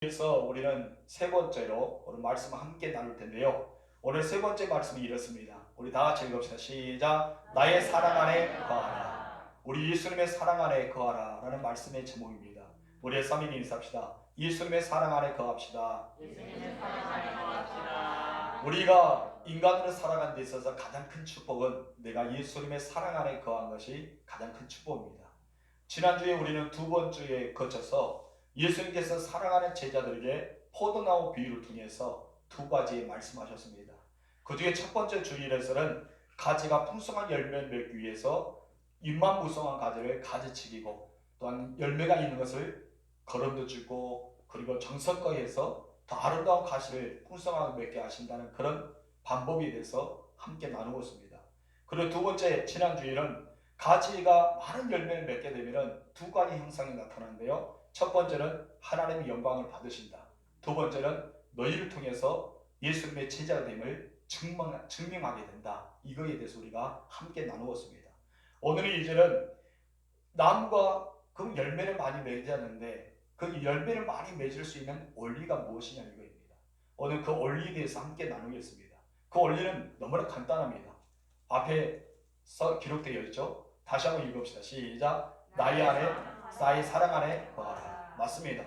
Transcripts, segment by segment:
그래서 우리는 세 번째로 오늘 말씀을 함께 나눌 텐데요. 오늘 세 번째 말씀이 이렇습니다. 우리 다 같이 읽읍시다. 시작. 나의 사랑 안에 거하라. 우리 예수님의 사랑 안에 거하라 라는 말씀의 제목입니다. 우리 3인 인사합시다. 예수님의 사랑 안에 거합시다. 예수님의 사랑 안에 거합시다. 우리가 인간으로 살아가는 데 있어서 가장 큰 축복은 내가 예수님의 사랑 안에 거한 것이 가장 큰 축복입니다. 지난주에 우리는 두 번째에 거쳐서 예수님께서 사랑하는 제자들에게 포도나무 비유를 통해서 두 가지 말씀하셨습니다. 그 중에 첫 번째 주일에서는 가지가 풍성한 열매를 맺기 위해서 잎만 무성한 가지를 가지치기고 또한 열매가 있는 것을 거름도 주고 그리고 정성껏 해서 더 아름다운 가시를 풍성하게 맺게 하신다는 그런 방법에 대해서 함께 나누고 있습니다. 그리고 두 번째 지난 주일은 가지가 많은 열매를 맺게 되면 두 가지 형상이 나타나는데요. 첫 번째는 하나님의 영광을 받으신다. 두 번째는 너희를 통해서 예수님의 제자가 됨을 증명하게 된다. 이거에 대해서 우리가 함께 나누었습니다. 오늘의 이제는 나무가 그 열매를 많이 맺었는데 그 열매를 많이 맺을 수 있는 원리가 무엇이냐 이거입니다. 오늘 그 원리에 대해서 함께 나누겠습니다. 그 원리는 너무나 간단합니다. 앞에서 기록되어 있죠. 다시 한번 읽읍시다. 시작. 나의 사랑 안에 거하라. 맞습니다.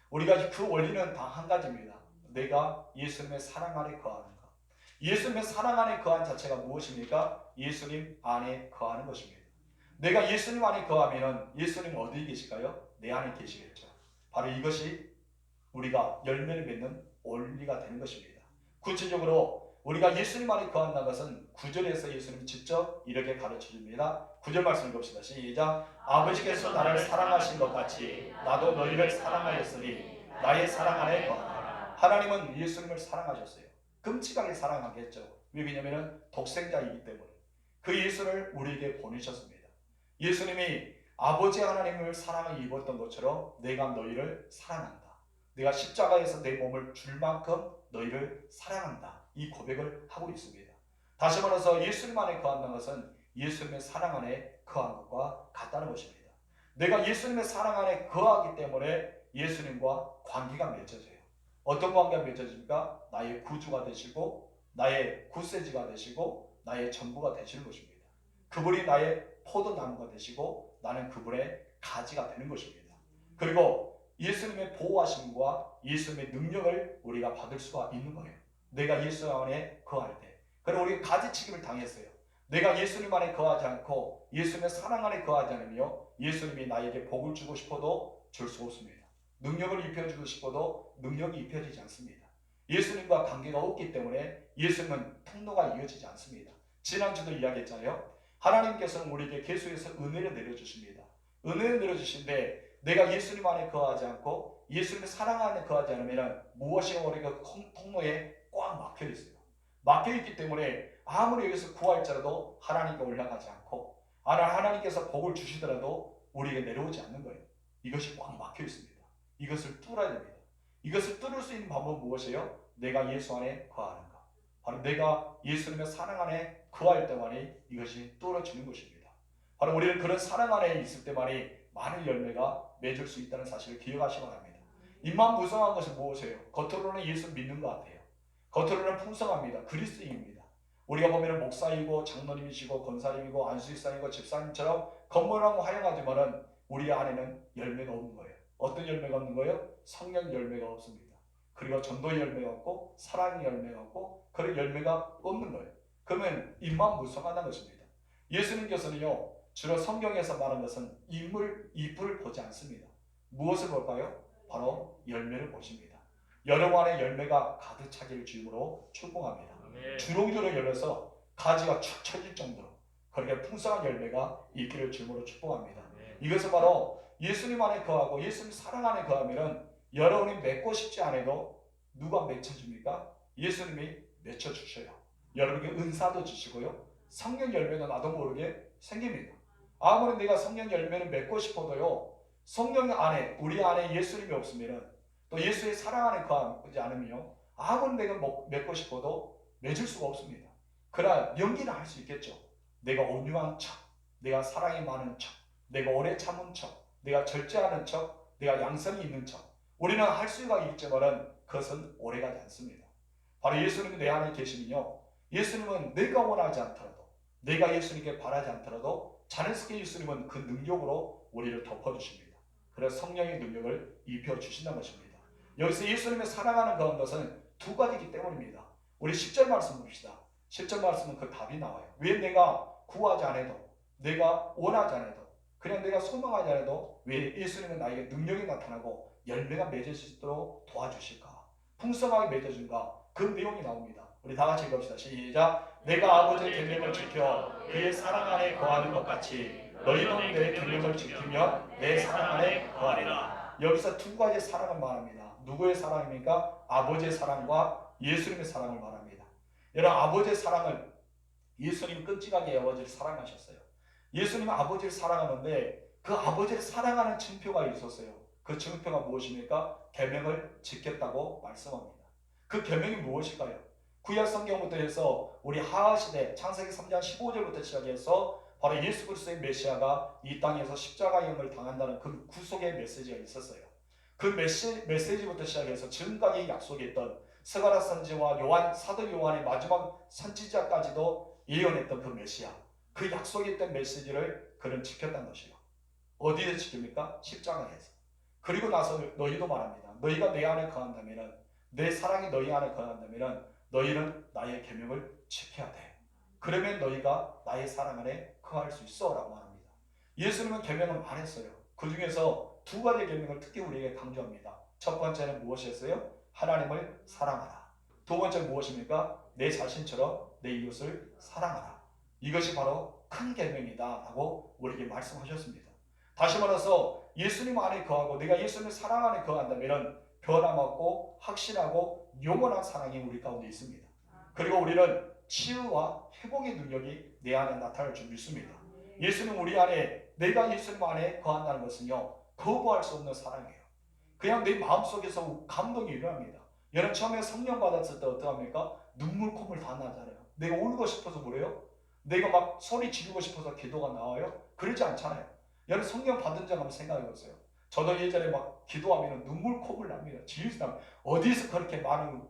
우리가 그 원리는 다 한 가지입니다. 내가 예수님의 사랑 안에 거하는 것. 예수님의 사랑 안에 거한 자체가 무엇입니까? 예수님 안에 거하는 것입니다. 내가 예수님 안에 거하면 예수님 어디에 계실까요? 내 안에 계시겠죠. 바로 이것이 우리가 열매를 맺는 원리가 되는 것입니다. 구체적으로 우리가 예수님 안에 거한다는 것은 9절에서 예수님이 직접 이렇게 가르쳐줍니다. 9절 말씀 읽읍시다. 시작. 아버지께서 나를 사랑하신 것 같이 나도 너희를 사랑하였으니 나의 사랑 안에 거하라. 하나님은 예수님을 사랑하셨어요. 끔찍하게 사랑하겠죠. 왜냐하면 독생자이기 때문에 그 예수를 우리에게 보내셨습니다. 예수님이 아버지 하나님을 사랑을 입었던 것처럼 내가 너희를 사랑한다. 내가 십자가에서 내 몸을 줄 만큼 너희를 사랑한다. 이 고백을 하고 있습니다. 다시 말해서 예수님 안에 거한다는 것은 예수님의 사랑 안에 거한 것과 같다는 것입니다. 내가 예수님의 사랑 안에 거하기 때문에 예수님과 관계가 맺어져요. 어떤 관계가 맺어집니까? 나의 구주가 되시고 나의 구세주가 되시고 나의 전부가 되시는 것입니다. 그분이 나의 포도나무가 되시고 나는 그분의 가지가 되는 것입니다. 그리고 예수님의 보호하심과 예수님의 능력을 우리가 받을 수가 있는 거예요. 내가 예수 안에 거할 때. 그리고 우리가 가지치기를 당했어요. 내가 예수님 안에 거하지 않고 예수님의 사랑 안에 거하지 않으며 예수님이 나에게 복을 주고 싶어도 줄 수 없습니다. 능력을 입혀주고 싶어도 능력이 입혀지지 않습니다. 예수님과 관계가 없기 때문에 예수님은 통로가 이어지지 않습니다. 지난주도 이야기했잖아요. 하나님께서는 우리에게 계속해서 은혜를 내려주십니다. 은혜를 내려주신데 내가 예수님 안에 거하지 않고 예수님의 사랑 안에 거하지 않으면 무엇이 우리가 통로에 꽉 막혀 있어요. 막혀 있기 때문에 아무리 여기서 구할지라도 하나님께 올라가지 않고 하나님께서 복을 주시더라도 우리에게 내려오지 않는 거예요. 이것이 꽉 막혀 있습니다. 이것을 뚫어야 됩니다. 이것을 뚫을 수 있는 방법은 무엇이에요? 내가 예수 안에 거하는 것. 바로 내가 예수님의 사랑 안에 거할 때만이 이것이 뚫어지는 것입니다. 바로 우리는 그런 사랑 안에 있을 때만이 많은 열매가 맺을 수 있다는 사실을 기억하시기 바랍니다. 입만 무성한 것은 무엇이에요? 겉으로는 예수 믿는 것 같아요. 겉으로는 풍성합니다. 그리스도인입니다. 우리가 보면 목사이고 장로님이시고 권사님이고 안수집사님이고 집사님처럼 건물하고 화려하지만은 우리 안에는 열매가 없는 거예요. 어떤 열매가 없는 거예요? 성령 열매가 없습니다. 그리고 전도의 열매가 없고 사랑의 열매가 없고 그런 열매가 없는 거예요. 그러면 입만 무성하다는 것입니다. 예수님께서는요 주로 성경에서 말한 것은 잎을 보지 않습니다. 무엇을 볼까요? 바로 열매를 보십니다. 여러분 안에 열매가 가득 차기를 주임으로 축복합니다. 주렁주렁 열려서 가지가 축 처질 정도로 그렇게 풍성한 열매가 있기를 주임으로 축복합니다. 이것은 바로 예수님 안에 거하고 예수님 사랑 안에 거하면 여러분이 맺고 싶지 않아도 누가 맺혀줍니까? 예수님이 맺혀주셔요. 여러분에게 은사도 주시고요. 성령 열매도 나도 모르게 생깁니다. 아무리 내가 성령 열매를 맺고 싶어도요. 성령 안에 우리 안에 예수님이 없으면 또 예수의 사랑 안에 거하지 않으며 아무리 내가 맺고 싶어도 맺을 수가 없습니다. 그러나 연기는 할 수 있겠죠. 내가 온유한 척, 내가 사랑이 많은 척, 내가 오래 참은 척, 내가 절제하는 척, 내가 양성이 있는 척. 우리는 할 수가 있지만은 그것은 오래가지 않습니다. 바로 예수님이 내 안에 계시면요, 예수님은 내가 원하지 않더라도, 내가 예수님께 바라지 않더라도 자연스럽게 예수님은 그 능력으로 우리를 덮어주십니다. 그래서 성령의 능력을 입혀주신다는 것입니다. 여기서 예수님의 사랑하는 그런 것은 두 가지이기 때문입니다. 우리 10절 말씀 봅시다. 10절 말씀은 그 답이 나와요. 왜 내가 구하지 않아도, 내가 원하지 않아도, 그냥 내가 소망하지 않아도 왜 예수님은 나에게 능력이 나타나고 열매가 맺을 수 있도록 도와주실까? 풍성하게 맺어준가? 그 내용이 나옵니다. 우리 다 같이 읽읍시다. 시작. 내가 아버지의 계명을 지켜 그의 사랑 안에 거하는 것 같이 너희도 내 계명을 지키며 내 사랑 안에 거하리라. 여기서 두 가지 사랑을 말합니다. 누구의 사랑입니까? 아버지의 사랑과 예수님의 사랑을 말합니다. 여러분, 아버지의 사랑을, 예수님 끔찍하게 아버지를 사랑하셨어요. 예수님은 아버지를 사랑하는데 그 아버지를 사랑하는 증표가 있었어요. 그 증표가 무엇입니까? 계명을 지켰다고 말씀합니다. 그 계명이 무엇일까요? 구약 성경부터 해서 우리 하하시대 창세기 3장 15절부터 시작해서 바로 예수 그리스도의 메시아가 이 땅에서 십자가형을 당한다는 그 구속의 메시지가 있었어요. 그 메시지부터 시작해서 지금까지 약속했던 스가랴 선지와 요한, 사도 요한의 마지막 선지자까지도 예언했던 그 메시아, 그 약속했던 메시지를 그는 지켰다는 것이요. 어디에서 지킵니까? 십자가에서. 그리고 나서 너희도 말합니다. 너희가 내 안에 거한다면, 내 사랑이 너희 안에 거한다면 너희는 나의 계명을 지켜야 돼. 그러면 너희가 나의 사랑 안에 거할 수 있어 라고 말합니다. 예수님은 계명을 말했어요. 그 중에서 두 가지 계명을 특히 우리에게 강조합니다. 첫 번째는 무엇이었어요? 하나님을 사랑하라. 두 번째는 무엇입니까? 내 자신처럼 내 이웃을 사랑하라. 이것이 바로 큰 계명이다 라고 우리에게 말씀하셨습니다. 다시 말해서 예수님 안에 거하고 내가 예수님의 사랑 안에 거한다면 변함없고 확실하고 영원한 사랑이 우리 가운데 있습니다. 그리고 우리는 치유와 회복의 능력이 내 안에 나타날 줄 믿습니다. 예수님 우리 안에, 내가 예수님 안에 거한다는 것은요, 거부할 수 없는 사랑이에요. 그냥 내 마음속에서 감동이 일어납니다. 여러분 처음에 성령 받았을 때 어떡합니까? 눈물 콧물 다 나잖아요. 내가 울고 싶어서 그래요? 내가 막 소리 지르고 싶어서 기도가 나와요? 그러지 않잖아요. 여러분 성령 받은 자 한번 생각해 보세요. 저도 예전에 막 기도하면 눈물 콧물 납니다. 지르시다 어디서 그렇게 많은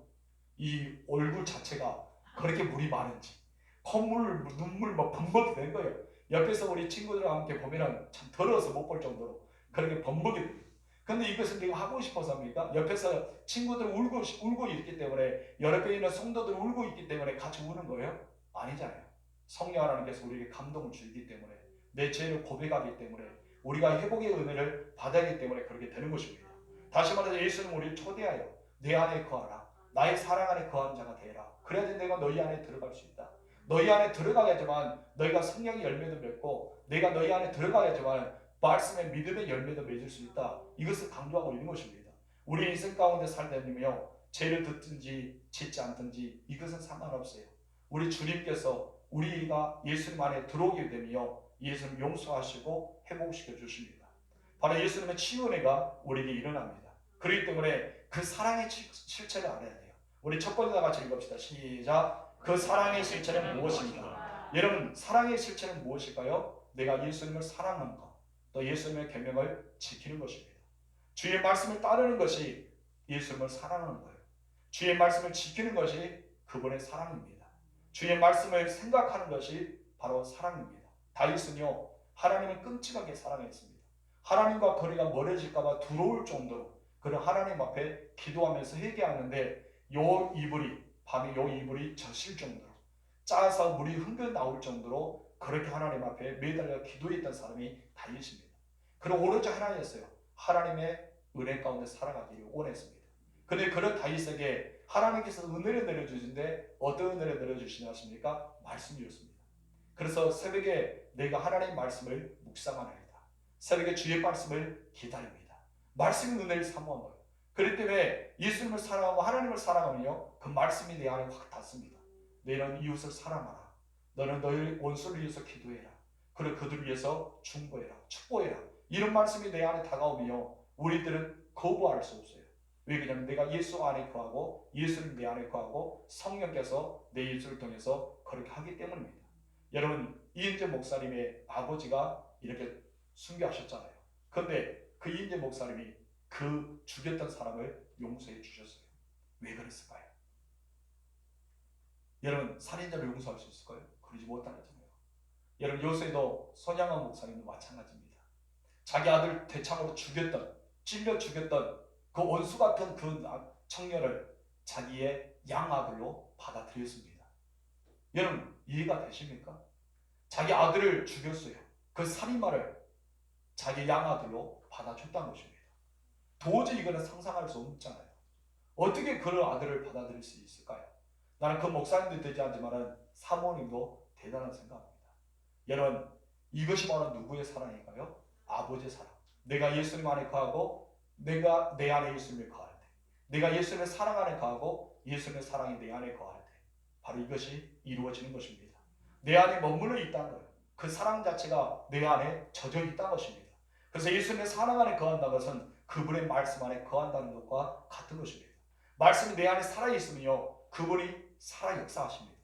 이 얼굴 자체가 그렇게 물이 많은지 콧물 눈물 막 범벅이 된 거예요. 옆에서 우리 친구들과 함께 보면은 참 더러워서 못 볼 정도로 그렇게 범벅이 됩니다. 근데 이것을 내가 하고 싶어서 합니까? 옆에서 친구들 울고 있기 때문에, 여러 있는 성도들 울고 있기 때문에 같이 우는 거예요? 아니잖아요. 성령 하나님께서 우리에게 감동을 주기 때문에, 내 죄를 고백하기 때문에, 우리가 회복의 은혜를 받아야하기 때문에 그렇게 되는 것입니다. 다시 말해서 예수는 우리를 초대하여 내 안에 거하라. 나의 사랑 안에 거하는 자가 되라. 그래야지 내가 너희 안에 들어갈 수 있다. 너희 안에 들어가야지만 너희가 성령의 열매도 맺고, 내가 너희 안에 들어가야지만 말씀의 믿음의 열매도 맺을 수 있다. 이것을 강조하고 있는 것입니다. 우리 인생 가운데 살다니며 죄를 듣든지 짓지 않든지 이것은 상관없어요. 우리 주님께서 우리가 예수님 안에 들어오게 되며 예수님 용서하시고 회복시켜 주십니다. 바로 예수님의 치유은혜가 우리에게 일어납니다. 그렇기 때문에 그 사랑의 실체를 알아야 돼요. 우리 첫 번째 다 같이 읽읍시다. 시작. 그 사랑의 실체는 무엇입니까? 여러분 사랑의 실체는 무엇일까요? 내가 예수님을 사랑하는 것, 또 예수님의 계명을 지키는 것입니다. 주의 말씀을 따르는 것이 예수님을 사랑하는 거예요. 주의 말씀을 지키는 것이 그분의 사랑입니다. 주의 말씀을 생각하는 것이 바로 사랑입니다. 다윗은요, 하나님을 끔찍하게 사랑했습니다. 하나님과 거리가 멀어질까봐 두려울 정도로 그는 하나님 앞에 기도하면서 회개하는데 밤에 요 이불이 젖을 정도로, 짜서 물이 흥글 나올 정도로 그렇게 하나님 앞에 매달려 기도했던 사람이 다윗입니다. 그는 오로지 하나님이었어요. 하나님의 은혜 가운데 살아가기를 원했습니다. 그런데 그런 다윗에게 하나님께서 은혜를 내려주시는데 어떤 은혜를 내려주시냐 하십니까? 말씀이었습니다. 그래서 새벽에 내가 하나님의 말씀을 묵상하나이다. 새벽에 주의 말씀을 기다립니다. 말씀의 은혜를 사모한 거예요. 그렇기 때문에 예수님을 사랑하고 하나님을 사랑하면요, 그 말씀이 내 안에 확 닿습니다. 너는 이웃을 사랑하라. 너는 너희 원수를 위해서 기도해라. 그리고 그들을 위해서 중보해라. 축복해라. 이런 말씀이 내 안에 다가오며 우리들은 거부할 수 없어요. 왜 그러냐면 내가 예수 안에 거하고 예수님 내 안에 거하고 성령께서 내 입술을 통해서 그렇게 하기 때문입니다. 여러분 이인재 목사님의 아버지가 이렇게 순교하셨잖아요. 그런데 그 이인재 목사님이 그 죽였던 사람을 용서해 주셨어요. 왜 그랬을까요? 여러분, 살인자를 용서할 수 있을까요? 그러지 못하잖아요. 여러분, 요새도 손양원 목사님도 마찬가지입니다. 자기 아들 대창으로 죽였던, 찔려 죽였던 그 원수 같은 그 청년을 자기의 양아들로 받아들였습니다. 여러분, 이해가 되십니까? 자기 아들을 죽였어요. 그 살인마를 자기 양아들로 받아줬다는 것입니다. 도저히 이거는 상상할 수 없잖아요. 어떻게 그런 아들을 받아들일 수 있을까요? 나는 그 목사님도 되지 않지만 사모님도 대단한 생각합니다. 여러분, 이것이 바로 누구의 사랑일까요? 아버지의 사랑. 내가 예수님 안에 거하고 내가 내 안에 예수님을 거할 때, 내가 예수님의 사랑 안에 거하고 예수님의 사랑이 내 안에 거할 때, 바로 이것이 이루어지는 것입니다. 내 안에 머물러 있다는 거예요. 그 사랑 자체가 내 안에 젖어 있다는 것입니다. 그래서 예수님의 사랑 안에 거한다는 것은 그분의 말씀 안에 거한다는 것과 같은 것입니다. 말씀이 내 안에 살아있으면요, 그분이 살아 역사하십니다.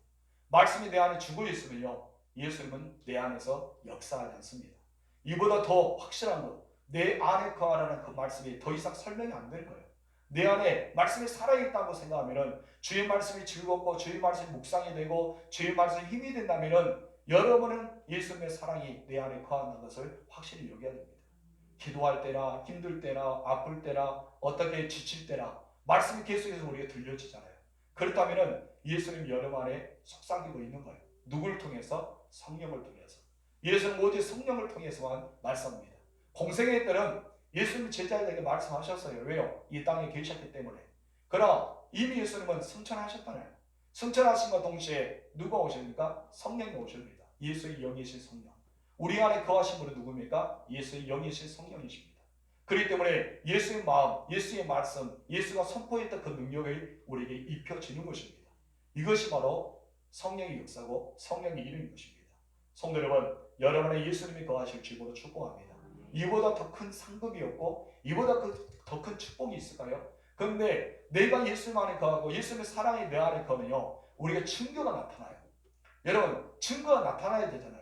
말씀이 내 안에 죽어 있으면요, 예수님은 내 안에서 역사하지 않습니다. 이보다 더 확실한 것, 내 안에 거하라는 그 말씀이 더 이상 설명이 안 되는 거예요. 내 안에 말씀이 살아있다고 생각하면 주의 말씀이 즐겁고 주의 말씀이 묵상이 되고 주의 말씀이 힘이 된다면 여러분은 예수님의 사랑이 내 안에 거한다는 것을 확실히 여겨야 됩니다. 기도할 때나 힘들 때나 아플 때나 어떻게 지칠 때나 말씀이 계속해서 우리가 들려지잖아요. 그렇다면 예수님 여러분 안에 속삭이고 있는 거예요. 누굴 통해서? 성령을 통해서. 예수는 오직 성령을 통해서만 말씀합니다. 공생애 때는 예수님 제자들에게 말씀하셨어요. 왜요? 이 땅에 계셨기 때문에. 그러나 이미 예수님은 승천하셨잖아요. 승천하신과 동시에 누가 오십니까? 성령이 오십니다. 예수의 영이신 성령. 우리 안에 거하신 분은 누굽니까? 예수의 영이신 성령이십니다. 그렇기 때문에 예수의 마음, 예수의 말씀, 예수가 선포했던 그 능력이 우리에게 입혀지는 것입니다. 이것이 바로 성령의 역사고 성령의 이름인 것입니다. 성도 여러분, 여러분의 예수님이 거하실 줄로 축복합니다. 이보다 더 큰 상급이 없고 이보다 더 큰 축복이 있을까요? 그런데 내가 예수님 안에 거하고 예수님의 사랑이 내 안에 거하면요, 우리가 증거가 나타나요. 여러분, 증거가 나타나야 되잖아요.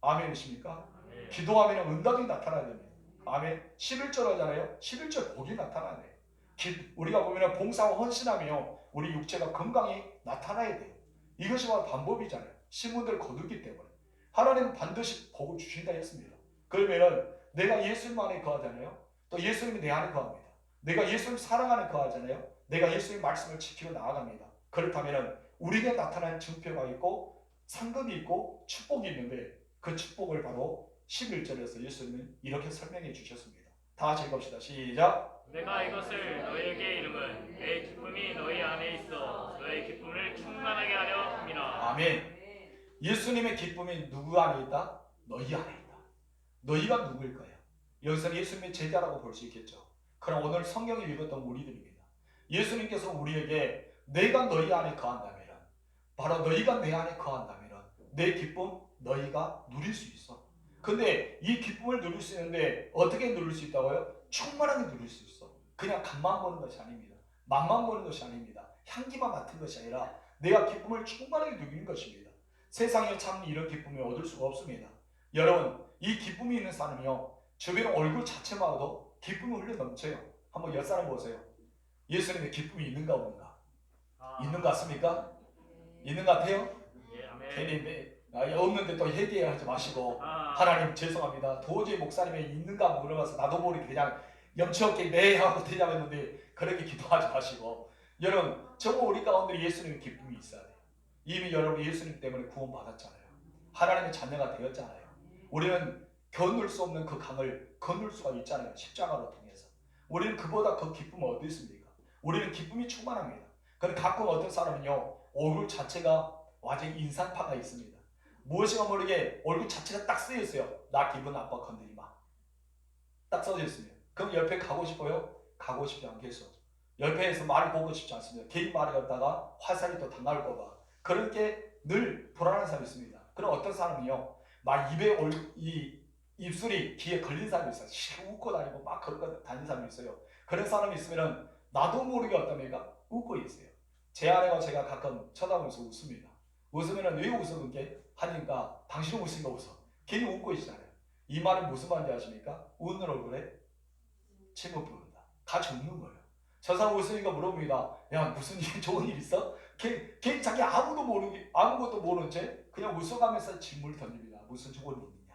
아멘이십니까? 네. 기도하면 응답이 나타나야 됩니다. 아멘. 11절 하잖아요. 11절 복이 나타나야 돼요. 우리가 보면 봉사와 헌신하며 우리 육체가 건강히 나타나야 돼요. 이것이 바로 방법이잖아요. 신문들 거두기 때문에 하나님은 반드시 복을 주신다 했습니다. 그러면 내가 예수님 안에 거하잖아요. 또 예수님이 내 안에 거합니다. 내가 예수님 사랑 안에 거하잖아요. 내가 예수님 말씀을 지키고 나아갑니다. 그렇다면 우리에게 나타난 증표가 있고 상급이 있고 축복이 있는데 그 축복을 바로 11절에서 예수님은 이렇게 설명해 주셨습니다. 다 같이 읽읍시다. 시작. 내가 이것을 너희에게 이름은 내 기쁨이 너희 안에 있어 너희 기쁨을 충만하게 하려 함이라. 아멘. 예수님의 기쁨이 누구 안에 있다? 너희 안에 있다. 너희가 누구일 거예요? 여기서 예수님의 제자라고 볼 수 있겠죠. 그럼 오늘 성경을 읽었던 우리들입니다. 예수님께서 우리에게 내가 너희 안에 거한다면, 바로 너희가 내 안에 거한다면 내 기쁨 너희가 누릴 수 있어. 근데 이 기쁨을 누릴 수 있는데 어떻게 누릴 수 있다고요? 충만하게 누릴 수 있어. 그냥 간만 보는 것이 아닙니다. 맛만 보는 것이 아닙니다. 향기만 맡은 것이 아니라 내가 기쁨을 충만하게 누리는 것입니다. 세상에 참 이런 기쁨을 얻을 수가 없습니다. 여러분, 이 기쁨이 있는 사람이요, 주변 얼굴 자체만 봐도 기쁨이 흘러 넘쳐요. 한번 옆 사람 보세요. 예수님의 기쁨이 있는가 없는가? 있는 것 같습니까? 있는 것 같아요? 예, 아멘. 괜히 없는데 또 회개하지 마시고 하나님 죄송합니다. 도저히 목사님이 있는가 물어봐서 나도 모르게 그냥 염치 없게 네 하고 대답했는데 그렇게 기도하지 마시고, 여러분 정말 우리 가운데 예수님의 기쁨이 있어야 돼요. 이미 여러분 예수님 때문에 구원 받았잖아요. 하나님의 자녀가 되었잖아요. 우리는 견눌 수 없는 그 강을 건널 수가 있잖아요. 십자가로 통해서. 우리는 그보다 그 기쁨은 어디 있습니까? 우리는 기쁨이 충만합니다. 그런데 가끔 어떤 사람은요, 얼굴 자체가 완전히 인상파가 있습니다. 무엇인가 모르게 얼굴 자체가 딱 쓰여 있어요. 나 기분 나빠, 건드리 마. 딱 써져 있습니다. 그럼 옆에 가고 싶어요? 가고 싶지 않겠어. 옆에서 말을 보고 싶지 않습니다. 개인 말을 갖다가 화살이 또 당할까 봐. 그렇게 늘 불안한 사람이 있습니다. 그럼 어떤 사람이요, 막 이 입술이 귀에 걸린 사람이 있어요. 웃고 다니고 막 걸고 다니는 사람이 있어요. 그런 사람이 있으면 나도 모르게 어떤 애가 웃고 있어요. 제 아내와 제가 가끔 쳐다보면서 웃습니다. 웃으면 왜 웃어? 그게 하니까 당신은 웃으니까 웃어. 괜히 웃고 있잖아요. 이 말은 무슨 말인지 아십니까? 웃는 얼굴에 침을 부른다. 다 죽는 거예요. 저 사람 웃으니까 물어봅니다. 야, 무슨 일, 좋은 일 있어? 걔 자기 아무것도 모르는 채 그냥 웃어가면서 질문을 던집니다. 무슨 좋은 일 있느냐?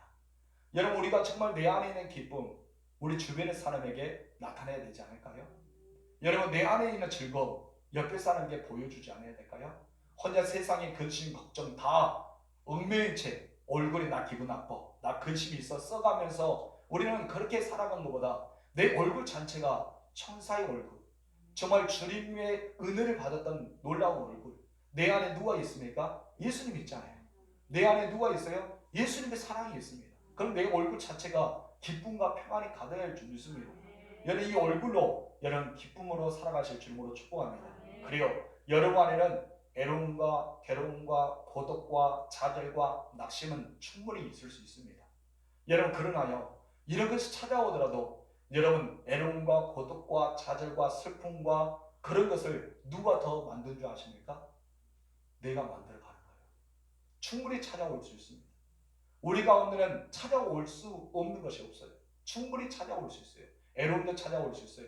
여러분, 우리가 정말 내 안에 있는 기쁨, 우리 주변의 사람에게 나타내야 되지 않을까요? 여러분, 내 안에 있는 즐거움, 옆에 사람에게 보여주지 않아야 될까요? 혼자 세상의 근심, 걱정 다 얽매인 채 얼굴에 나 기분 나빠, 나 근심이 있어 써가면서 우리는 그렇게 살아간 것보다 내 얼굴 자체가 천사의 얼굴, 정말 주님의 은혜를 받았던 놀라운 얼굴. 내 안에 누가 있습니까? 예수님 있잖아요. 내 안에 누가 있어요? 예수님의 사랑이 있습니다. 그럼 내 얼굴 자체가 기쁨과 평안이 가득할 줄 믿습니다. 여러분, 이 얼굴로 여러분 기쁨으로 살아가실 줄로 축복합니다. 그리고 여러분 안에는 애로움과 괴로움과 고독과 좌절과 낙심은 충분히 있을 수 있습니다. 여러분, 그러나요, 이런 것이 찾아오더라도 여러분 애로움과 고독과 좌절과 슬픔과 그런 것을 누가 더 만든 줄 아십니까? 내가 만들어가는 거예요. 충분히 찾아올 수 있습니다. 우리 가운데는 찾아올 수 없는 것이 없어요. 충분히 찾아올 수 있어요. 애로움도 찾아올 수 있어요.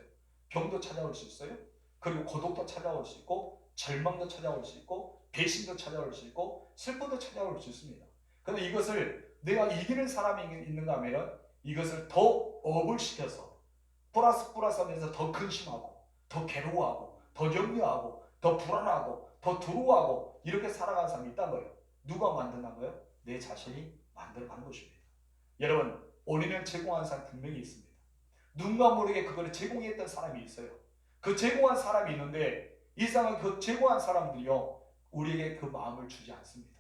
병도 찾아올 수 있어요. 그리고 고독도 찾아올 수 있고, 절망도 찾아올 수 있고, 배신도 찾아올 수 있고, 슬픔도 찾아올 수 있습니다. 그런데 이것을 내가 이기는 사람이 있는가 하면 이것을 더 업을 시켜서 플러스 하면서 더 근심하고, 더 괴로워하고, 더 염려하고, 더 불안하고, 더 두려워하고 이렇게 살아가는 사람이 있다는 거예요. 누가 만드는 거예요? 내 자신이 만들어가는 것입니다. 여러분, 원인을 제공하는 사람 분명히 있습니다. 누군가 모르게 그걸 제공했던 사람이 있어요. 그 제공한 사람이 있는데 이 사람은 그 제공한 사람들이요, 우리에게 그 마음을 주지 않습니다.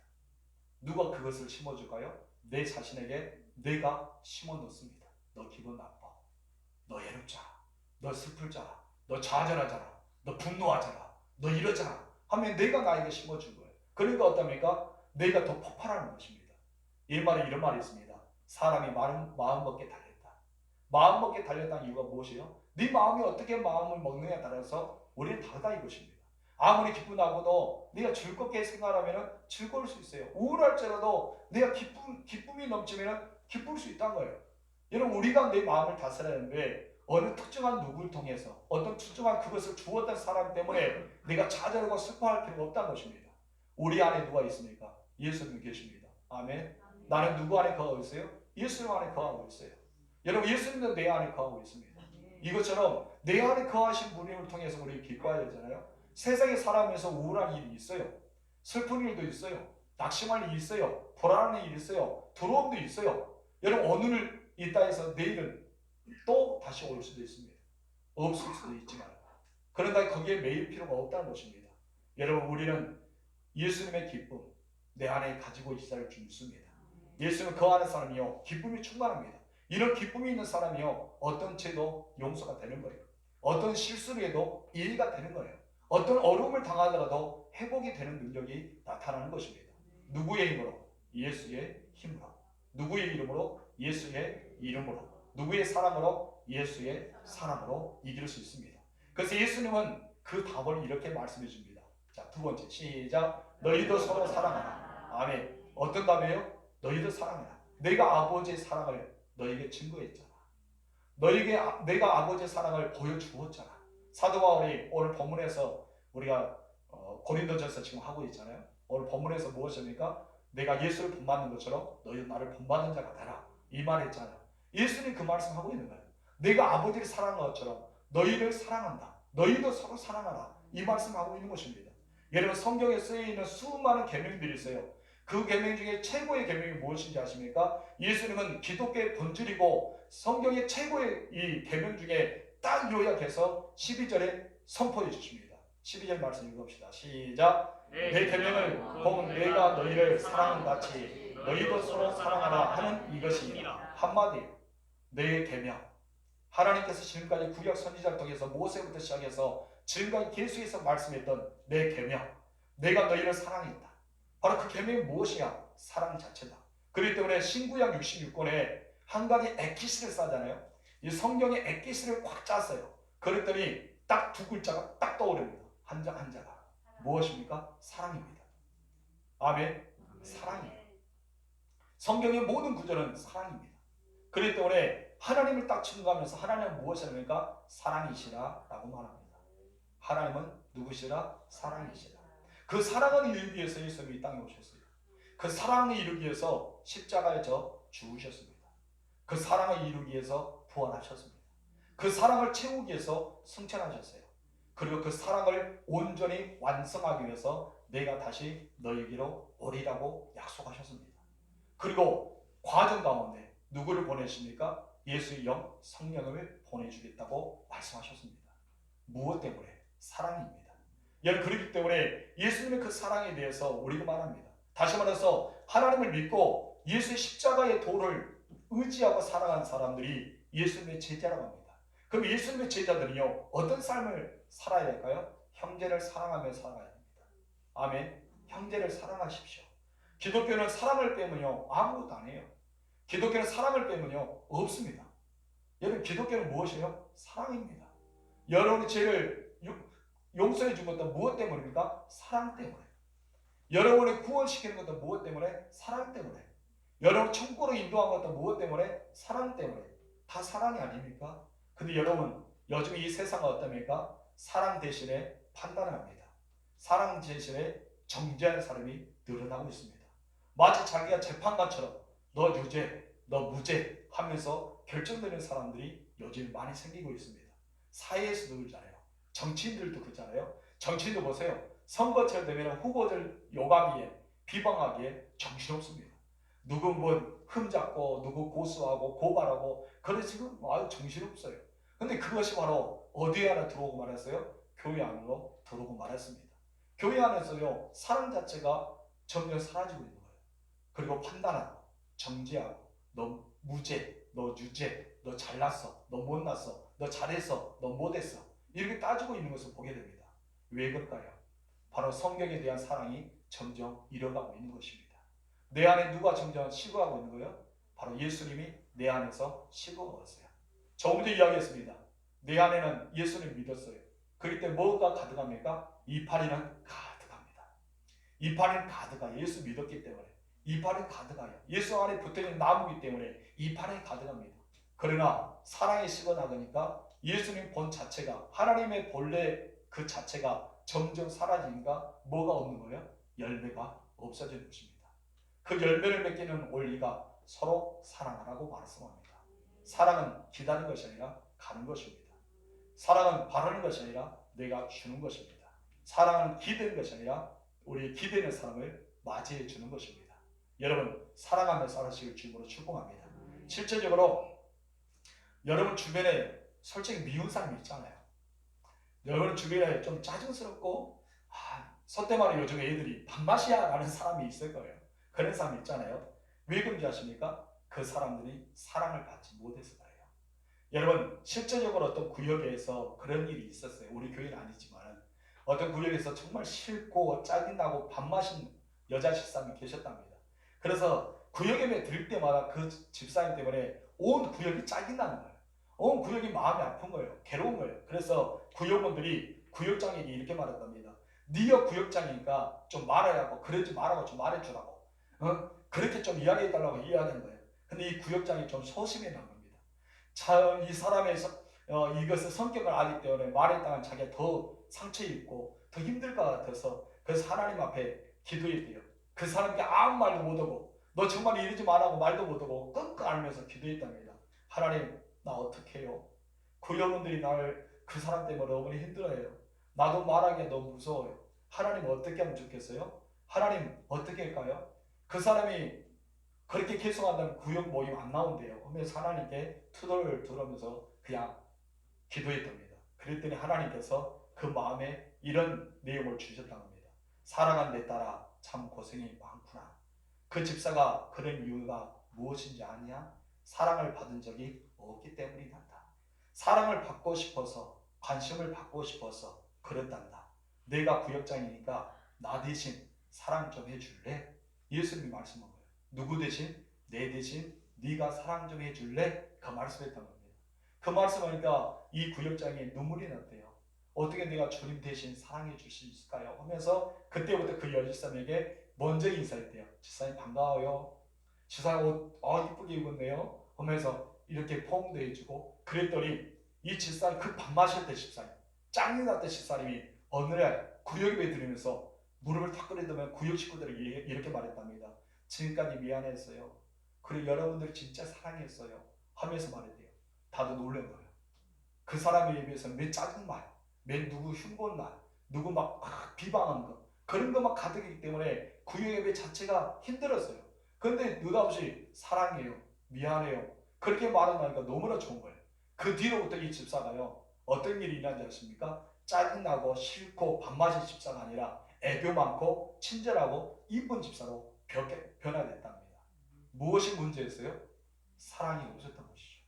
누가 그것을 심어줄까요? 내 자신에게 내가 심어 놓습니다. 너 기분 나빠, 너 애롭잖아, 너 슬플잖아, 너 좌절하잖아, 너 분노하잖아, 너 이러잖아 하면 내가 나에게 심어준 거예요. 그러니까 어떻습니까? 내가 더 폭발하는 것입니다. 이 말에 이런 말이 있습니다. 사람이 마음먹기에 달렸다. 마음먹기에 달렸다는 이유가 무엇이에요? 네 마음이 어떻게 마음을 먹느냐에 따라서 우리는 다르다 이것입니다. 아무리 기쁘다고도 네가 즐겁게 생각하면 즐거울 수 있어요. 우울할지라도 내가 기쁨이 넘치면 기쁠 수 있다는 거예요. 여러분, 우리가 내 마음을 다스려야 하는데 어느 특정한 누구를 통해서 어떤 특정한 그것을 주었던 사람 때문에 내가 좌절하고 슬퍼할 필요가 없다는 것입니다. 우리 안에 누가 있습니까? 예수님 계십니다. 아멘. 나는 누구 안에 거하고 있어요? 예수님 안에 거하고 있어요. 여러분, 예수님도 내 안에 거하고 있습니다. 이것처럼 내 안에 거하신 분을 통해서 우리 기뻐해야 되잖아요. 세상에 살아가면서 우울한 일이 있어요. 슬픈 일도 있어요. 낙심할 일이 있어요. 불안한 일이 있어요. 두려움도 있어요. 여러분, 오늘 있다 해서 내일은 또 다시 올 수도 있습니다. 없을 수도 있지만, 그러나 거기에 매일 필요가 없다는 것입니다. 여러분, 우리는 예수님의 기쁨 내 안에 가지고 있어야 줄 믿습니다. 예수님은 그 안에 사람이요, 기쁨이 충만합니다. 이런 기쁨이 있는 사람이요, 어떤 죄도 용서가 되는 거예요. 어떤 실수를 해도 이해가 되는 거예요. 어떤 어려움을 당하더라도 회복이 되는 능력이 나타나는 것입니다. 누구의 힘으로? 예수의 힘으로. 누구의 이름으로? 예수의 이름으로. 누구의 사랑으로? 예수의 사랑으로 이길 수 있습니다. 그래서 예수님은 그 답을 이렇게 말씀해 줍니다. 자, 두 번째, 시작. 너희도 서로 사랑하라. 아멘. 어떤 답이에요? 너희도 사랑하라. 내가 아버지의 사랑을 너에게 증거했잖아. 너에게 내가 아버지의 사랑을 보여주었잖아. 사도 바울이 오늘 본문에서 우리가 고린도전서 지금 하고 있잖아요. 오늘 본문에서 무엇입니까? 내가 예수를 본받는 것처럼 너희도 나를 본받는 자가 되라. 이 말했잖아요. 예수님 그 말씀하고 있는 거예요. 내가 아버지를 사랑한 것처럼 너희를 사랑한다. 너희도 서로 사랑하라. 이 말씀하고 있는 것입니다. 여러분, 성경에 쓰여 있는 수많은 계명들이 있어요. 그 계명 중에 최고의 계명이 무엇인지 아십니까? 예수님은 기독교의 본질이고 성경의 최고의 이 계명 중에 딱 요약해서 12절에 선포해 주십니다. 12절 말씀 읽읍시다. 시작. 내 계명을 곧 내가 너희를 사랑한 같이 너희도 서로 사랑하라 하는 이것이니라. 한마디예요. 내 계명. 하나님께서 지금까지 구약 선지자를 통해서 모세부터 시작해서 지금까지 계속해서 말씀했던 내 계명. 내가 너희를 사랑했다. 바로 그 계명이 무엇이냐? 사랑 자체다. 그렇기 때문에 신구약 66권에 한 가지 엑기스를 싸잖아요. 이 성경의 엑기스를 꽉 짰어요. 그랬더니 딱 두 글자가 딱 떠오릅니다. 한자가 무엇입니까? 사랑입니다. 아멘. 사랑이에요. 성경의 모든 구절은 사랑입니다. 그렇기 때문에 하나님을 딱 증거하면서 하나님은 무엇이랍니까? 사랑이시라라고 말합니다. 하나님은 누구시라? 사랑이시라. 그 사랑을 이루기 위해서 예수님이 이 땅에 오셨어요. 그 사랑을 이루기 위해서 십자가에 죽으셨습니다. 그 사랑을 이루기 위해서 부활하셨습니다. 그 사랑을 채우기 위해서 승천하셨어요. 그리고 그 사랑을 온전히 완성하기 위해서 내가 다시 너희에게로 오리라고 약속하셨습니다. 그리고 과정 가운데 누구를 보내십니까? 예수의 영 성령을 보내주겠다고 말씀하셨습니다. 무엇 때문에? 사랑입니다. 여러분, 그렇기 때문에 예수님의 그 사랑에 대해서 우리가 말합니다. 다시 말해서 하나님을 믿고 예수의 십자가의 도를 의지하고 살아간 사람들이 예수님의 제자라고 합니다. 그럼 예수님의 제자들이요, 어떤 삶을 살아야 할까요? 형제를 사랑하며 살아가야 됩니다. 아멘. 형제를 사랑하십시오. 기독교는 사랑을 빼면요 아무것도 안 해요. 기독교는 사랑을 빼면요 없습니다. 여러분, 기독교는 무엇이에요? 사랑입니다. 여러분의 죄를 용서해 준 것도 무엇 때문입니까? 사랑 때문에. 여러분을 구원시키는 것도 무엇 때문에? 사랑 때문에. 여러분 천국으로 인도한 것도 무엇 때문에? 사랑 때문에. 다 사랑이 아닙니까? 근데 여러분, 요즘 이 세상은 어떻습니까? 사랑 대신에 판단을 합니다. 사랑 대신에 정죄하는 사람이 늘어나고 있습니다. 마치 자기가 재판관처럼 너 유죄, 너 무죄 하면서 결정되는 사람들이 요즘 많이 생기고 있습니다. 사회에서도 그렇잖아요. 정치인들도 그렇잖아요. 정치인도 보세요. 선거철 되면 후보들 욕하기에, 비방하기에 정신없습니다. 누구 뭐 흠잡고 누구 고소하고 고발하고 그래 지금 아주 정신없어요. 근데 그것이 바로 어디 안에 들어오고 말았어요? 교회 안으로 들어오고 말았습니다. 교회 안에서요 사랑 자체가 점점 사라지고 있는 거예요. 그리고 판단하고 정죄하고 너 무죄, 너 유죄, 너 잘났어, 너 못났어, 너 잘했어, 너 못했어 이렇게 따지고 있는 것을 보게 됩니다. 왜 그럴까요? 바로 성경에 대한 사랑이 점점 잃어가고 있는 것입니다. 내 안에 누가 점점 식어가고 있는 거예요? 바로 예수님이 내 안에서 식어먹었어요. 조금 전에 이야기했습니다. 내 안에는 예수님을 믿었어요. 그럴 때 뭐가 가득합니까? 이파리는 가득합니다. 이파리는 가득해요. 예수 믿었기 때문에. 이파리는 가득해요. 예수 안에 붙어있는 나무이기 때문에 이파리는 가득합니다. 그러나 사랑이 식어나가니까 예수님 본 자체가, 하나님의 본래 그 자체가 점점 사라지니까 뭐가 없는 거예요? 열매가 없어지는 것입니다. 그 열매를 맺기는 원리가 서로 사랑하라고 말씀합니다. 사랑은 기다리는 것이 아니라 가는 것입니다. 사랑은 바라는 것이 아니라 내가 주는 것입니다. 사랑은 기대는 것이 아니라 우리 기대는 사람을 맞이해 주는 것입니다. 여러분, 사랑하며 살아시길 주님으로 축복합니다. 실제적으로 여러분 주변에 솔직히 미운 사람이 있잖아요. 여러분 주변에 좀 짜증스럽고 서때만에 요즘 애들이 밥맛이야 라는 사람이 있을 거예요. 그런 사람 있잖아요. 왜 그런지 아십니까? 그 사람들이 사랑을 받지 못해서 그래요. 여러분, 실제적으로 어떤 구역에서 그런 일이 있었어요. 우리 교회는 아니지만 어떤 구역에서 정말 싫고 짜증나고 밥맛인 여자 집사님이 계셨답니다. 그래서 구역에 들 때마다 그 집사님 때문에 온 구역이 짜증나는 거예요. 온 구역이 마음이 아픈 거예요. 괴로운 거예요. 그래서 구역원들이 구역장에게 이렇게 말했답니다. 네가 구역장이니까 좀 말아야 하고 그러지 말라고 좀 말해주라고. 그렇게 좀 이야기해달라고 이야기한 거예요. 근데 이 구역장이 좀 소심해 난 겁니다. 참 이 사람의 이것을 성격을 알기 때문에 말했다간 자기가 더 상처 입고 더 힘들 것 같아서 그래서 하나님 앞에 기도했대요. 그 사람에게 아무 말도 못하고 너 정말 이러지 말라고 말도 못하고 끙끙 앓으면서 기도했답니다. 하나님, 나 어떻게 해요? 구역원들이 나를 그 사람 때문에 너무 힘들어해요. 나도 말하기가 너무 무서워요. 하나님 어떻게 하면 좋겠어요? 하나님 어떻게 할까요? 그 사람이 그렇게 계속한다면 구역 모임 안 나온대요. 그러면서 하나님께 투덜을 들으면서 그냥 기도했답니다. 그랬더니 하나님께서 그 마음에 이런 내용을 주셨다고 합니다. 사랑하는 내 딸아, 참 고생이 많구나. 그 집사가 그런 이유가 무엇인지 아냐? 사랑을 받은 적이 없기 때문이란다. 사랑을 받고 싶어서, 관심을 받고 싶어서 그랬단다. 내가 구역장이니까 나 대신 사랑 좀 해줄래? 예수님이 말씀한 거예요. 누구 대신? 내 대신 네가 사랑 좀 해줄래? 그 말씀했던 겁니다. 그 말씀하니까 이 구역장이 눈물이 났대요. 어떻게 내가 주님 대신 사랑해 줄 수 있을까요? 하면서 그때부터 그 여집사님에게 먼저 인사했대요. 집사님 반가워요. 집사님 옷 이쁘게 입었네요. 하면서 이렇게 포옹도 해주고 그랬더니 이 집사님 그 밥 마실 때 집사님 짱이 났던 집사님이 어느 날 구역에 들으면서 무릎을 탁 끓이더면 구역 식구들에게 이렇게 말했답니다. 지금까지 미안했어요. 그리고 여러분들 진짜 사랑했어요. 하면서 말했대요. 다들 놀란 거예요. 그 사람에 비해서 몇 짜증말, 몇 누구 흉본 말, 누구 막 비방하는 거 그런 것만 가득이기 때문에 구역예배 자체가 힘들었어요. 그런데 느닷없이 사랑해요, 미안해요 그렇게 말하니까 너무나 좋은 거예요. 그 뒤로부터 이 집사가요 어떤 일이 일어난지 아십니까? 짜증나고 싫고 밥맛이 집사가 아니라 애교 많고 친절하고 이쁜 집사로 변화됐답니다. 무엇이 문제였어요? 사랑이 없었던 것이죠.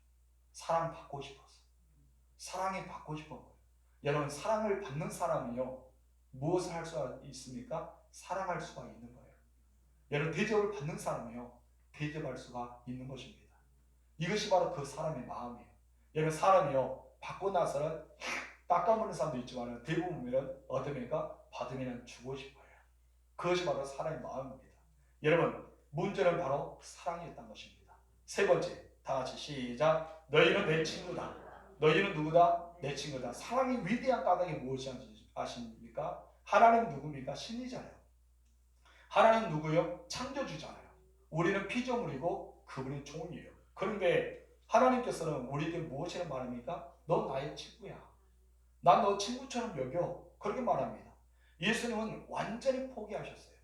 사랑받고 싶었어요. 사랑이 받고 싶은 거예요. 여러분 사랑을 받는 사람이요 무엇을 할 수가 있습니까? 사랑할 수가 있는 거예요. 여러분 대접을 받는 사람이요 대접할 수가 있는 것입니다. 이것이 바로 그 사람의 마음이에요. 여러분 사람이요 받고 나서는 닦아먹는 사람도 있지만 대부분은 어떻습니까? 받으면 주고 싶어요. 그것이 바로 사람의 마음입니다. 여러분 문제는 바로 사랑이었던 것입니다. 세 번째 다 같이 시작. 너희는 내 친구다. 너희는 누구다? 내 친구다. 사랑의 위대한 까닭이 무엇이 아십니까? 하나님 누굽니까? 신이잖아요. 하나님 누구요? 창조주잖아요. 우리는 피조물이고 그분이 종이에요. 그런데 하나님께서는 우리에게 무엇이라는 말입니까? 너 나의 친구야. 난 너 친구처럼 여겨. 그렇게 말합니다. 예수님은 완전히 포기하셨어요.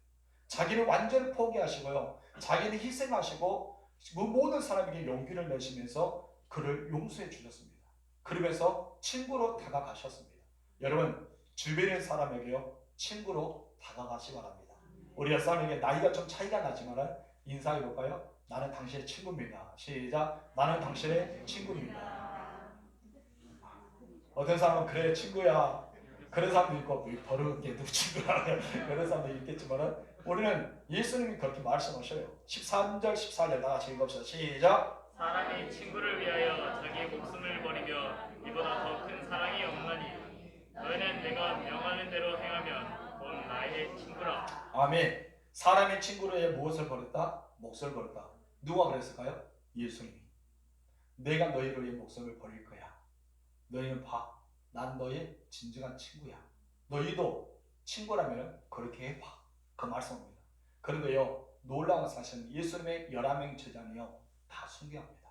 자기를 완전히 포기하시고요. 자기는 희생하시고 그 모든 사람에게 용기를 내시면서 그를 용서해 주셨습니다. 그러면서 친구로 다가가셨습니다. 여러분 주변의 사람에게요 친구로 다가가시 바랍니다. 우리 사람에게 나이가 좀 차이가 나지만 인사해 볼까요? 나는 당신의 친구입니다. 시작. 나는 당신의 친구입니다. 어떤 사람은 그래 친구야 그런 사람도 있고 버릇게 누구 친구라 그런 사람도 있겠지만 우리는 예수님이 그렇게 말씀하셔요. 13절 14절 다 같이 읽읍시다. 시작. 사람이 친구를 위하여 자기 목숨을 버리며 이보다 더 큰 사랑이 없나니 너희는 내가 명하는 대로 행하면 곧 나의 친구라. 아멘. 사람의 친구를 위해 무엇을 버렸다? 목숨을 버렸다. 누가 그랬을까요? 예수님이. 내가 너희를 위해 목숨을 버릴 거야. 너희는 봐. 난 너의 진정한 친구야. 너희도 친구라면 그렇게 해봐. 그 말씀입니다. 그런데요 놀라운 사실은 예수님의 11명 제자는요 다 순교합니다.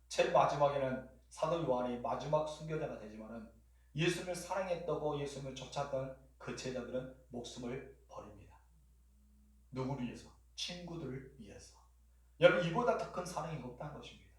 제일 마지막에는 사도 요한이 마지막 순교자가 되지만은 예수님을 사랑했다고 예수님을 쫓았던 그 제자들은 목숨을 버립니다. 누구를 위해서? 친구들을 위해서. 여러분 이보다 더 큰 사랑이 없다는 것입니다.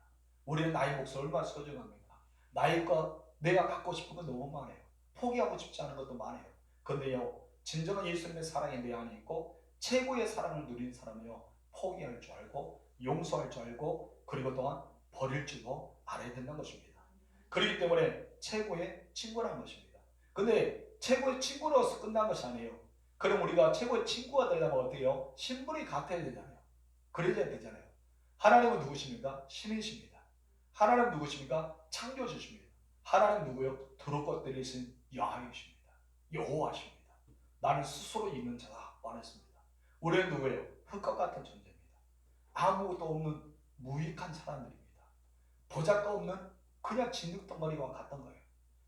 우리는 나의 목숨을 얼마나 소중합니까? 나의 것 내가 갖고 싶은 건 너무 많아요. 포기하고 싶지 않은 것도 많아요. 그런데요 진정한 예수님의 사랑이 내 안에 있고 최고의 사랑을 누린 사람은요 포기할 줄 알고 용서할 줄 알고 그리고 또한 버릴 줄도 알아야 된다는 것입니다. 그렇기 때문에 최고의 친구라는 것입니다. 근데 최고의 친구로서 끝난 것이 아니에요. 그럼 우리가 최고의 친구가 되려면 어때요? 신분이 같아야 되잖아요. 그래야 되잖아요. 하나님은 누구십니까? 신이십니다. 하나님 누구십니까? 창조주십니다. 하나님 누구요? 두루 뻗들이신 여호와이십니다. 여호와십니다. 나는 스스로 있는 자다 말했습니다. 우리는 누구예요? 흙과 같은 존재입니다. 아무것도 없는 무익한 사람들입니다. 보잘것없는 그냥 진흙덩어리와 같은 거예요.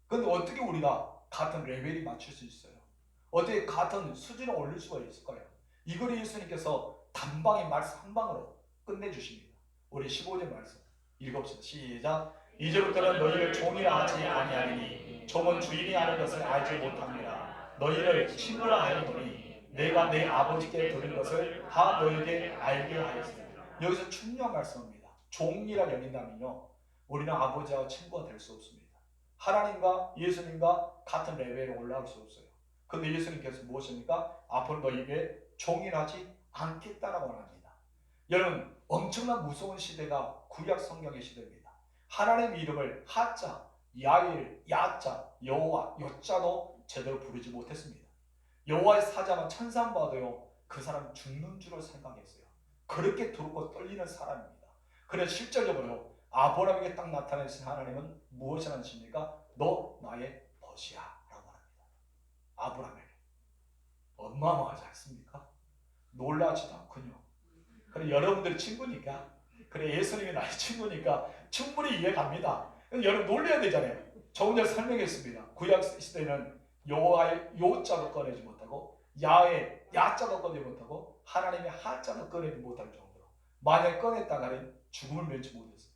그런데 어떻게 우리가 같은 레벨이 맞출 수 있어요? 어떻게 같은 수준을 올릴 수가 있을까요? 이걸 예수님께서 단방의 말씀 한 방으로 끝내주십니다. 우리 15절 말씀 읽읍시다. 시작. 이제부터는 너희를 종이라 하지 아니하리니 종은 주인이 하는 것을 알지 못합니다. 너희를 친구라 하였노니 내가 내 아버지께 들은 것을 다 너희에게 알게 하였습니다. 여기서 중요한 말씀입니다. 종이라 여긴다면요 우리는 아버지와 친구가 될 수 없습니다. 하나님과 예수님과 같은 레벨에 올라갈 수 없어요. 그런데 예수님께서 무엇입니까? 앞으로 너희에게 종이라지 않겠다라고 합니다. 여러분 엄청난 무서운 시대가 구약 성경의 시대입니다. 하나님의 이름을 하자, 야일, 야자, 여호와, 여자도 제대로 부르지 못했습니다. 여호와의 사자만 천사만 봐도요 그 사람 죽는 줄을 생각했어요. 그렇게 두렵고 떨리는 사람입니다. 그래서 실질적으로 아브라함에게 딱 나타내신 하나님은 무엇을 하십니까? 너 나의 벗이야 라고 합니다. 아브라함에게 어마어마하지 않습니까? 놀라지도 않군요. 그래 여러분들이 친구니까 그래 예수님이 나의 친구니까 충분히 이해갑니다. 여러분 놀려야 되잖아요. 조금 전에 설명했습니다. 구약 시대는 여호와의 요자도 꺼내지 못하고 야의 야자도 꺼내지 못하고 하나님의 하자도 꺼내지 못할 정도로 만약 꺼냈다가는 죽음을 면치 못했어요.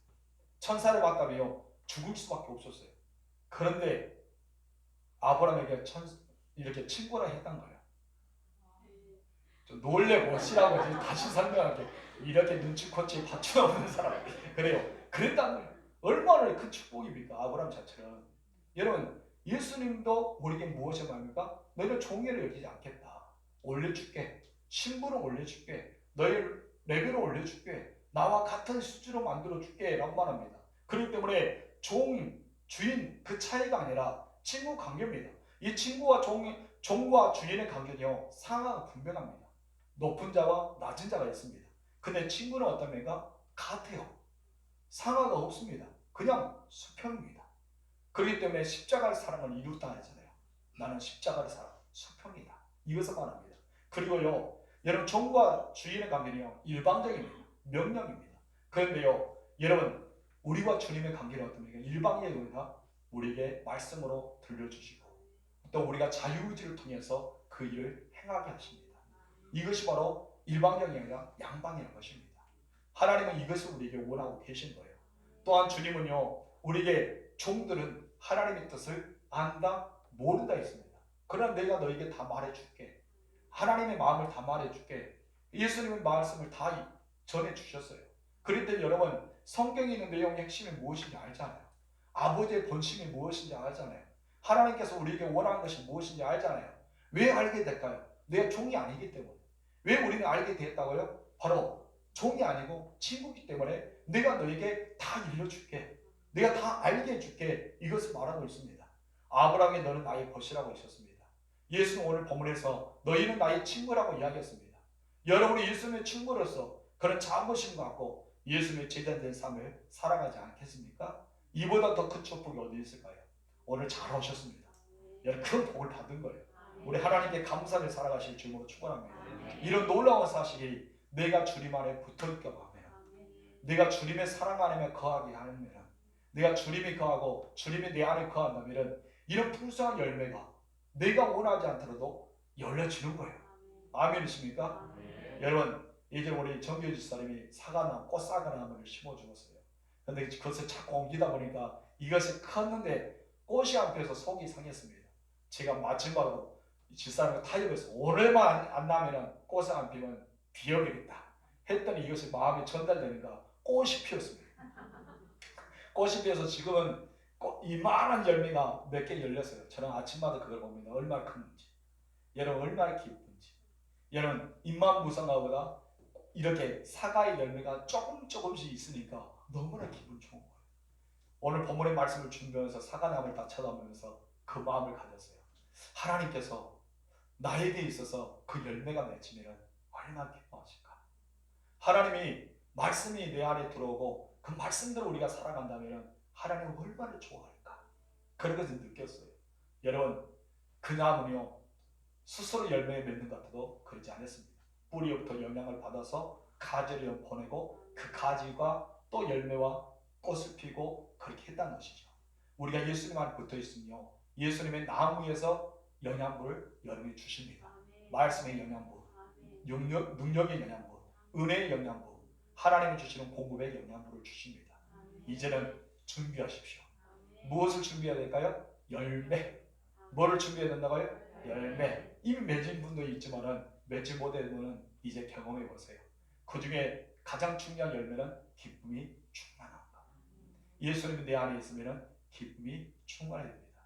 천사를 봤다면요 죽을 수밖에 없었어요. 그런데 아브라함에게 이렇게 친구라 했단 거예요. 좀 놀래고 싫라고 다시 설명할게. 이렇게 눈치코치 받쳐 없는 사람 그래요. 그랬단 거예요. 얼마나 큰 축복입니까? 아브라함 자체는. 여러분 예수님도 우리에게 무엇을 말합니까? 너희는 종애를 여기지 않겠다. 올려줄게. 신분을 올려줄게. 너희를 레벨을 올려줄게. 나와 같은 수준으로 만들어줄게 라고 말합니다. 그렇기 때문에 종, 주인 그 차이가 아니라 친구 관계입니다. 이 친구와 종과 주인의 관계는요 상하가 분명합니다. 높은 자와 낮은 자가 있습니다. 근데 친구는 어떻습니까? 같아요. 상하가 없습니다. 그냥 수평입니다. 그렇기 때문에 십자가의 사랑을 이루다 하잖아요. 나는 십자가의 사랑, 수평이다. 이것을 말합니다. 그리고요, 여러분 종과 주인의 관계는요 일방적입니다. 명령입니다. 그런데요, 여러분 우리와 주님의 관계는 어떻습니까? 일방적입니다. 우리에게 말씀으로 들려주시고 또 우리가 자유의지를 통해서 그 일을 행하게 하십니다. 이것이 바로 일방적이 아니라 양방이라는 것입니다. 하나님은 이것을 우리에게 원하고 계신 거예요. 또한 주님은요 우리에게 종들은 하나님의 뜻을 안다 모른다 했습니다. 그러나 내가 너에게 다 말해줄게. 하나님의 마음을 다 말해줄게. 예수님의 말씀을 다 전해주셨어요. 그럴 때 여러분 성경에 있는 내용의 핵심이 무엇인지 알잖아요. 아버지의 본심이 무엇인지 알잖아요. 하나님께서 우리에게 원하는 것이 무엇인지 알잖아요. 왜 알게 될까요? 내가 종이 아니기 때문에. 왜 우리는 알게 됐다고요? 바로 종이 아니고 친구이기 때문에 내가 너에게 다 일러줄게. 내가 다 알게 해줄게. 이것을 말하고 있습니다. 아브라함이 너는 나의 벗이라고 하셨습니다. 예수는 오늘 본문에서 너희는 나의 친구라고 이야기했습니다. 여러분이 예수님의 친구로서 그런 자부심을 갖고 예수님의 제자된 삶을 살아가지 않겠습니까? 이보다 더 큰 축복이 어디 있을까요? 오늘 잘 오셨습니다. 여러분 큰 복을 받은 거예요. 우리 하나님께 감사를 살아가실 주님으로 축원합니다. 이런 놀라운 사실이 내가 주님 안에 붙어있게 하면 내가 주님의 사랑 안에 거하게 하면 내가 주님이 거하고 주님이 내 안에 거한다면 이런 풍성한 열매가 내가 원하지 않더라도 열려지는 거예요. 아멘이십니까? 여러분 이제 우리 정규 집사님이 사과나무, 꽃사과나무를 심어주었어요. 근데 그것을 자꾸 옮기다 보니까 이것이 컸는데 꽃이 안 피어서 속이 상했습니다. 제가 마침바로 집사람과 타협해서 올해만 안 나면 꽃이 안 피면 비어버리겠다 했더니 이것이 마음에 전달되니까 꽃이 피었습니다. 꽃이 피어서 지금은 이만한 열매가 몇 개 열렸어요. 저는 아침마다 그걸 봅니다. 얼마나 큰지. 여러분 얼마나 기쁜지. 여러분 잎만 무성하보다 이렇게 사과의 열매가 조금씩 있으니까 너무나 기분 좋은 거예요. 오늘 본문의 말씀을 준비하면서 사과나무를 다 쳐다보면서 그 마음을 가졌어요. 하나님께서 나에게 있어서 그 열매가 맺히면 얼마나 기뻐하실까. 하나님이 말씀이 내 안에 들어오고 그 말씀대로 우리가 살아간다면 하나님은 얼마나 좋아할까. 그런 것을 느꼈어요. 여러분 그 나무는요 스스로 열매를 맺는 것 같아도 그러지 않았습니다. 뿌리부터 영향을 받아서 가지를 보내고 그 가지가 또 열매와 꽃을 피고 그렇게 했다는 것이죠. 우리가 예수님 안에 붙어 있으면요 예수님의 나무에서 영양분을 여러분이 주십니다. 말씀의 영양분, 능력의 영양분, 은혜의 영양분, 하나님이 주시는 공급의 영양분을 주십니다. 이제는 준비하십시오. 무엇을 준비해야 될까요? 열매. 뭐를 준비해야 된다고요? 열매. 이미 맺은 분도 있지만은 맺지 못한 분은 이제 경험해 보세요. 그 중에 가장 중요한 열매는 기쁨이 충만한 것. 예수님이 내 안에 있으면 기쁨이 충만해야 됩니다.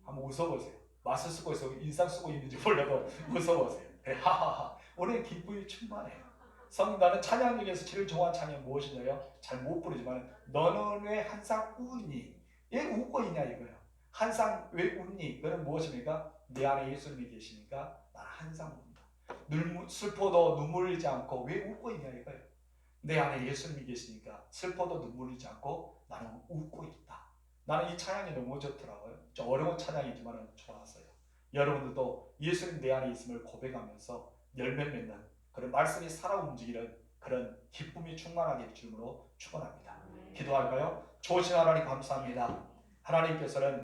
한번 웃어보세요. 마스크 쓰고 있어 인상 쓰고 있는지 몰라도 웃어보세요. 하하하. 우리의 기쁨이 충만해요. 성경 나는 찬양 중에서 제일 좋아하는 찬양이 무엇이냐요? 잘 못 부르지만 너는 왜 항상 웃니? 왜 웃고 있냐 이거예요. 항상 왜 웃니? 그건 무엇입니까? 내 안에 예수님이 계시니까 나는 항상 웃는다. 슬퍼도 눈물 흘리지 않고 왜 웃고 있냐 이거예요. 내 안에 예수님이 계시니까 슬퍼도 눈물 흘리지 않고 나는 웃고 있다. 나는 이 찬양이 너무 좋더라고요. 좀 어려운 찬양이지만 좋았어요. 여러분들도 예수님 내 안에 있음을 고백하면서 열매 맺는 그런 말씀이 살아 움직이는 그런 기쁨이 충만하게 해주므로 축원합니다. 기도할까요? 좋으신 하나님 감사합니다. 하나님께서는